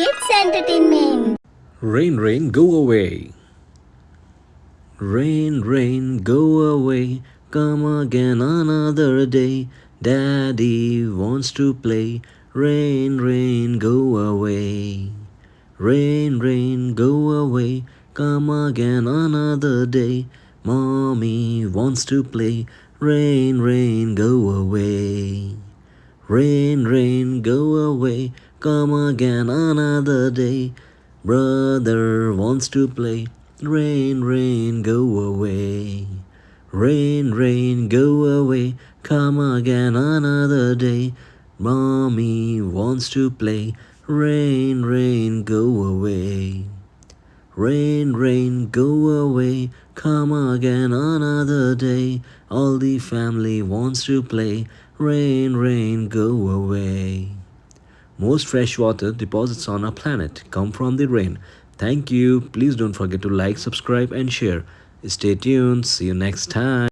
Kids Entertainment. Rain, rain, go away. Rain, rain, go away. Come again another day. Daddy wants to play. Rain, rain, go away. Rain, rain, go away. Come again another day. Mommy wants to play. Rain, rain, go away. Rain, rain, go away. Come again another day. Brother wants to play. Rain, rain, go away. Rain, rain, go away. Come again another day. Mommy wants to play. Rain, rain, go away. Rain, rain, go away. Come again another day. All the family wants to play. Rain, rain, go away. Most fresh water deposits on our planet come from the rain. Thank you. Please don't forget to like, subscribe, and share. Stay tuned. See you next time.